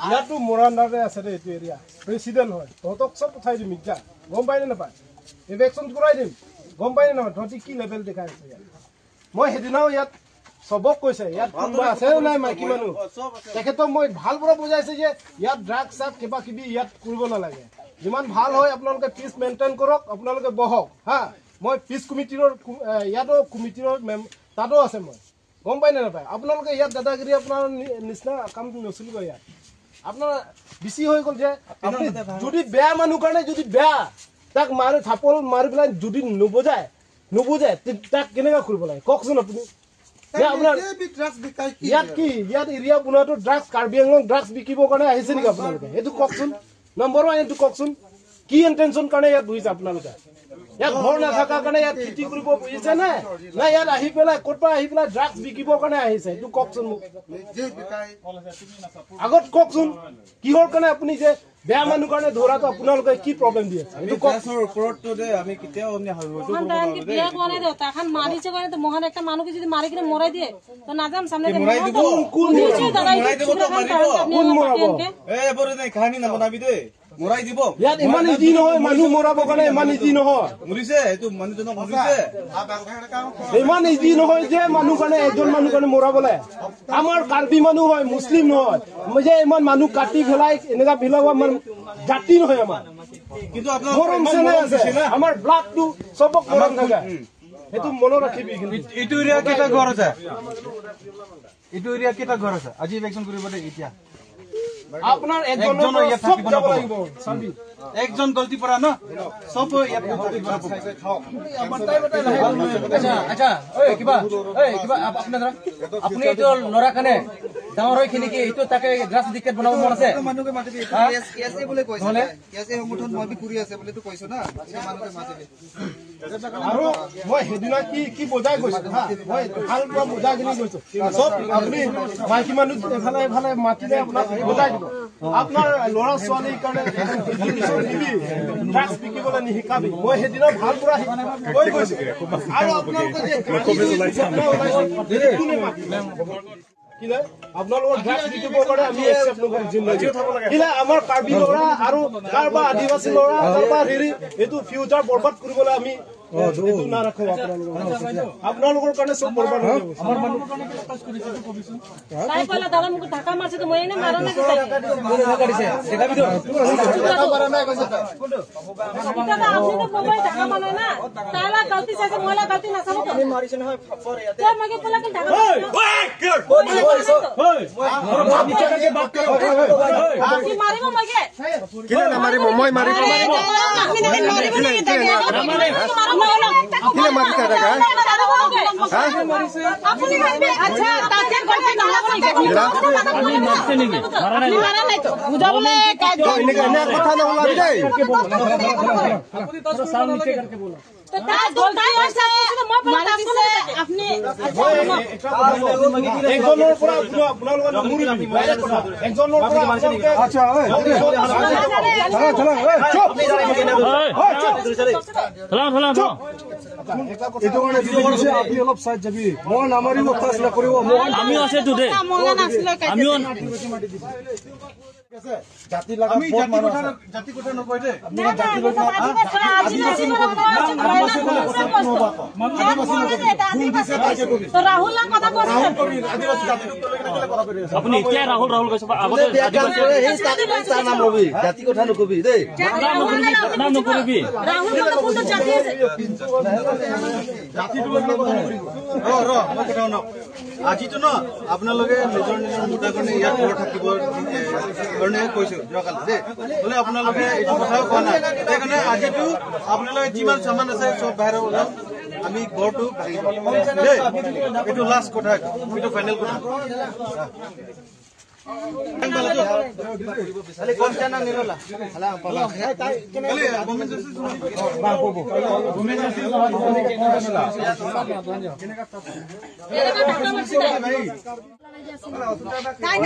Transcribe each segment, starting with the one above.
ইয়াতো মোৰাণ্ডাৰে আছে দে এইটো এৰিয়া প্ৰেচিডেণ্ট হয় তহঁতক চব পঠাই দিম মিৰ্জা গম পাই নে নাপায় ইলেকশ্যন কৰাই দিম গম পাই নে নাপায় তহঁতি কি লেভেল দেখাই আছে ইয়াত মই সেইদিনাও ইয়াত চবক কৈছে ইয়াত কোনোবা আছে নাই মাইকী মানুহ তেখেতক মই ভাল পৰা বুজাইছে যে ইয়াত ড্ৰাগছ চাগ কিবা কিবি ইয়াত কৰিব নালাগে যিমান ভাল হয় আপোনালোকে পিচ মেইনটেইন কৰক আপোনালোকে বহক হা মই পিচ কমিটিৰ ইয়াতো কমিটিৰ তাতো আছে মই গম পাই নে নাপায় আপোনালোকে ইয়াত দাদাগিৰি আপোনাৰ নিচিনা কাম নচলিব ইয়াত আপোনাৰ বেছি হৈ গ'ল যে আপুনি যদি বেয়া মানুহ কাৰণে যদি বেয়া তাক মাৰি থাপল মাৰি পেলাই যদি নুবুজায় তাক কেনেকৈ কৰিব লাগে কওকচোন আপুনি ইয়াত কি ইয়াত এৰিয়া বনোৱাটো ড্ৰাগছ কাৰ্বি আংলং ড্ৰাগছ বিকিবৰ কাৰণে আহিছে নেকি আপোনালোকে এইটো কওকচোন নম্বৰ 1 এইটো কওকচোন কি ইণ্টেনশ্যন কাৰণে ইয়াত বহিছে আপোনালোকে ইয়াত ঘৰ নাথাকাৰ কাৰণে ইয়াত খেতি কৰিব বুজিছে নে না ইয়াত আহি পেলাই ক'ৰ পৰা আহি পেলাই ড্ৰাগছ বিকিবৰ কাৰণে আহিছে এইটো কওকচোন মোক আগত কওকচোন কিহৰ কাৰণে আপুনি যে বেয়া মানুহ কাৰণে ধৰাটো আপোনালোকে কি প্ৰব্লেম দি আছে এইটো কওকচোন ওপৰতটো দে আমি কেতিয়াও আমি বিয়া কোৱা নাই তাখান মাৰিছে কাৰণে তো মহান একটা মানুহকে যদি মাৰি কিনে মৰাই দিয়ে তো নাজাম সামনে মৰাই দিব কোন মৰাই দিব তো মাৰিব কোন মৰাব এ বৰে নাই কাহিনী না বনাবি দে মৰাই দিব ইয়াত ইমান ইজি নহয় মানুহ মৰাব কাৰণে ইমান ইজি নহয় মৰিছে এইটো মানুহজনক মৰিছে ইমান ইজি নহয় যে মানুহ কাৰণে এজন মানুহ কাৰণে মৰাবলে আমাৰ কাৰ্বি মানুহ হয় মুছলিম নহয় যে ইমান মানুহ কাটি ফেলাই এনেকা ফেলাব জাতি নহয় আমাৰ কিন্তু আপোনাৰ আমাৰ ব্লাডটো চবক মৰম থাকে সেইটো মনত ৰাখিবি এইটো এৰিয়া কেইটা ঘৰ আছে এইটো এৰিয়া কেইটা ঘৰ আছে আজি ইলেকশ্যন কৰিব দে এতিয়া আপনাৰ একজন ইয়াত থাকিব লাগিব সাবি একজন গলতি পৰা না সব ইয়াত গলতি পৰা আচ্ছা আচ্ছা ওই কিবা আপনাৰা আপনি তো লৰা কানে ডাঙৰ হৈ খিনি কি এইটো তাকে গ্ৰাস টিকেট বনাব মন আছে মানুহে মাতিবি কেসে বলে কৈছে কেসে সংগঠন মই কৰি আছে বলে তো কৈছো না সেই মানুহে মাতিবি আৰু মই হেদিনা কি বুজাই গৈছো হা মই ভাল পৰা বুজাই কিনি গৈছো সব আপুনি মাইকী মানুহ এফালে মাতিলে আপোনাক বুজাই দিব আপনার লৰা ছোৱালীৰ কাৰণে ড্ৰাগছ বিকিবলৈ নিশিকাবি মই সেইদিনা ভাল পৰা কৈ গৈছো আৰু আপোনালোকে আপোনালোকৰ ড্ৰাগছ বিকিবৰ কাৰণে আমি একচেপ্ট নকৰিম আমাৰ কাৰ্বি ল'ৰা আৰু কাৰোবাৰ আদিবাসী ল'ৰা কাৰোবাৰ হেৰি এইটো ফিউচাৰ বৰবাদ কৰিবলৈ আমি নাৰাখো আপোনালোকৰ কাৰণে চব বৰবাদ হৈ যাব আমাৰ মানুহৰ কাৰণে টাচ কৰিছে তো কবিছো তাই কলা দাদা মোক ঢাকা মাৰছে তো মই এনে মাৰা নাই কৰিছে দেখাবি তো ঢাকা মাৰা নাই কৈছে দাদা আপনি তো মোবাইল ঢাকা মাৰা না তালা গলতি চাইছে মইলা গলতি না চাবো আমি মাৰিছে নহয় ফৰ ইয়াতে তে মগে কলা কি ঢাকা আমি কেনেকে বাত কৰো আপনি মাৰিব মগে কিনে না মাৰিব মই মাৰিব আপনি মাৰিব নাই কিনে মাৰিছে দাদা আপনি মাৰিবে আচ্ছা তাকে গলতি নহব আমি মারতে নেকি মারা নাই তো বুঝাবলে এনে কথা না হলাবি দে আপনি তো সাউন্ড নিচে करके बोलो तो ताज गलती আছে মই মারিছে আপনি একজনৰ পৰা আপোনালোকৰ মুৰি একজনৰ পৰা আচ্ছা চল এইটো মানে দিছে আপনি অলপ সাইড যাবি মই নামাৰিব ফাসলা কৰিব আমিও আছে তো দে আমিও জাতি লাগা জাতি কথা নকয় দে আপনি জাতি লগা তো রাহুল না কথা কৈছে আপনি এতিয়া রাহুল কৈছে আগতে আদিবাসী এই নাম লবি জাতি কথা নকবি দে নাম নকবি রাহুল কথা কোন জাতি আছে জাতি তো কথা নকবি ৰ মই কথা ন আজিতো ন আপোনালোকে নিজৰ মুদ্ৰা কাৰণে ইয়াত ঘৰ থাকিব কাৰণে কৈছো যোৱাকাল দে বলে আপোনালোকে এইটো কথাও কোৱা নাই সেইকাৰণে আজিতো আপোনালোকে যিমান সামান আছে সব বাহিৰ ওলাও আমি ঘৰটো এইটো লাষ্ট কথা এইটো ফাইনেল কথা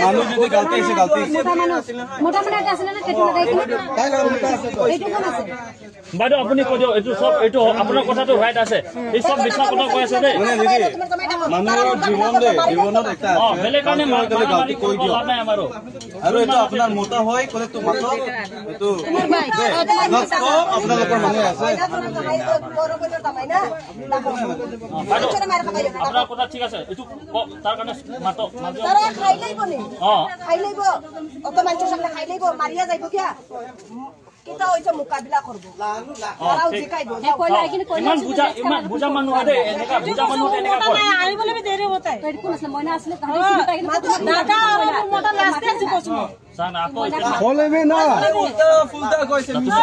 মানুষ যদি গালতে এসে গালতে মোটামুটি আসলে না কেটে বাইদেউ আপুনি কৈ দিয়ক এইটো চব এইটো আপোনাৰ কথাটো ৰাইট আছে এই চব মিছা কথা কৈ আছে দেই মানুহৰ জীৱনত একটা বেলেগ কাৰণে গালতি কৈ দিয়ক লাভ নাই আমাৰো আৰু এইটো আপোনাৰ মোটা হয় ক'লে তো মাতক এইটো আপোনালোকৰ মানুহ আছে আপোনাৰ কথা ঠিক আছে এইটো তাৰ কাৰণে মাতক খাই লাগিব অত মানুহ সামনে খাই লাগিব মাৰিয়া যাইব কিয়া কিটা হইছে মোকাবিলা করব ওরাও জিকাইব ইমান বুজা মানুহ দেই এনেকা বুজা মানুহ এনেকা কয় আই বলে দেরি হতাই পেট কোন আসলে ময়না আসলে তাহলে দাদা আর মোটা লাস্টে আছে কইছো সান আকো বলেবে না ফুলটা কইছে মিছা